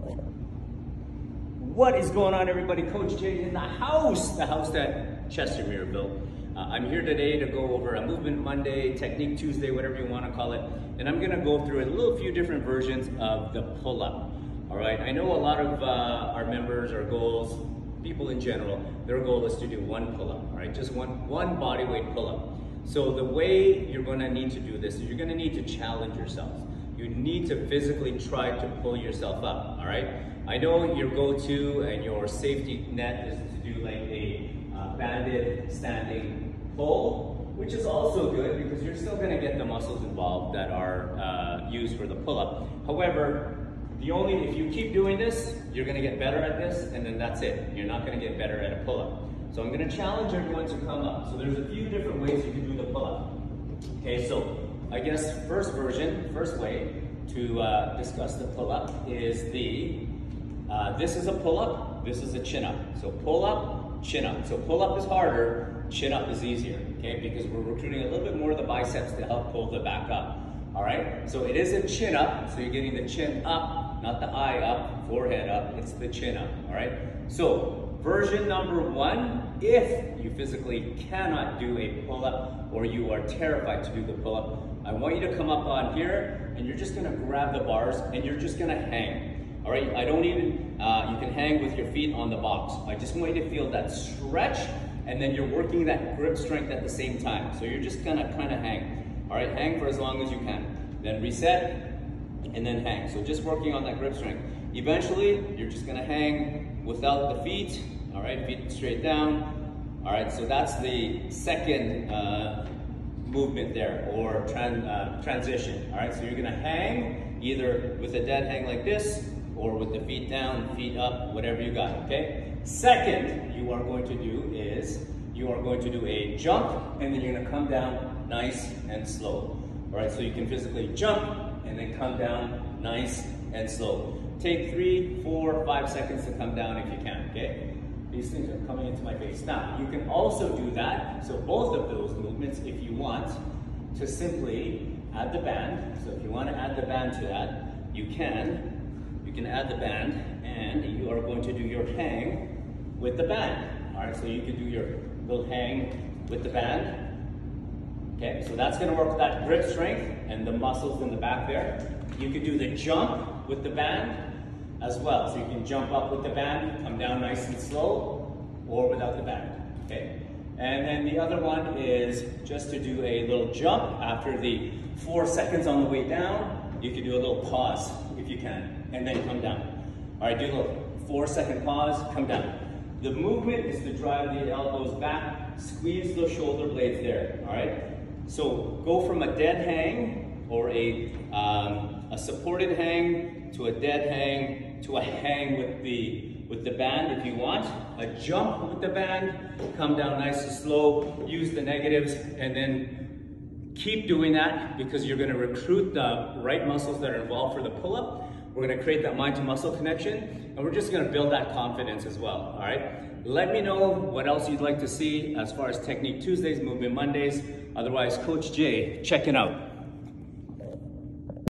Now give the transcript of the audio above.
What is going on, everybody? Coach Jay in the house that Chester Muir built. I'm here today to go over a Movement Monday, Technique Tuesday, whatever you want to call it, and I'm gonna go through a few different versions of the pull-up. All right, I know a lot of our members, our goals, people in general, their goal is to do one pull-up, all right? Just one body weight pull-up. So the way you're gonna need to do this is you're gonna need to challenge yourself. You need to physically try to pull yourself up, all right? I know your go-to and your safety net is to do like a banded standing pull, which is also good because you're still gonna get the muscles involved that are used for the pull-up. However, if you keep doing this, you're gonna get better at this, and then that's it. You're not gonna get better at a pull-up. So I'm gonna challenge everyone to come up. So there's a few different ways you can do the pull-up. Okay, so I guess first way to discuss the pull-up is this is a pull-up, this is a chin-up. So pull-up, chin-up. So pull-up is harder, chin-up is easier, okay? Because we're recruiting a little bit more of the biceps to help pull the back up, all right? So it is a chin-up, so you're getting the chin up, not the eye up, forehead up, it's the chin up, all right? So version number one, if you physically cannot do a pull-up or you are terrified to do the pull-up, I want you to come up on here and you're just gonna grab the bars and you're just gonna hang. All right, you can hang with your feet on the box. I just want you to feel that stretch and then you're working that grip strength at the same time. So you're just gonna kind of hang. All right, hang for as long as you can. Then reset and then hang. So just working on that grip strength. Eventually, you're just gonna hang without the feet. All right, feet straight down. All right, so that's the second movement there, or transition. All right, so you're gonna hang either with a dead hang like this, or with the feet down, feet up, whatever you got, okay? Second, you are going to do a jump, and then you're gonna come down nice and slow. All right, so you can physically jump, and then come down nice and slow. Take 3, 4, 5 seconds to come down if you can, okay? These things are coming into my face. Now, you can also do that, so both of those movements, if you want to simply add the band. So if you want to add the band to that, you can add the band, and you are going to do your hang with the band. All right, so you can do your little hang with the band. Okay, so that's gonna work with that grip strength and the muscles in the back there. You can do the jump with the band as well. So you can jump up with the band, come down nice and slow, or without the band, okay? And then the other one is just to do a little jump after the 4 seconds on the way down. You can do a little pause if you can, and then come down. All right, do a little 4-second pause, come down. The movement is to drive the elbows back, squeeze the shoulder blades there, all right? So go from a dead hang or a supported hang to a dead hang to a hang with the band if you want. A jump with the band, come down nice and slow, use the negatives, and then keep doing that because you're gonna recruit the right muscles that are involved for the pull-up. We're gonna create that mind to muscle connection, and we're just gonna build that confidence as well, all right? Let me know what else you'd like to see as far as Technique Tuesdays, Movement Mondays. Otherwise, Coach Jay, checking out.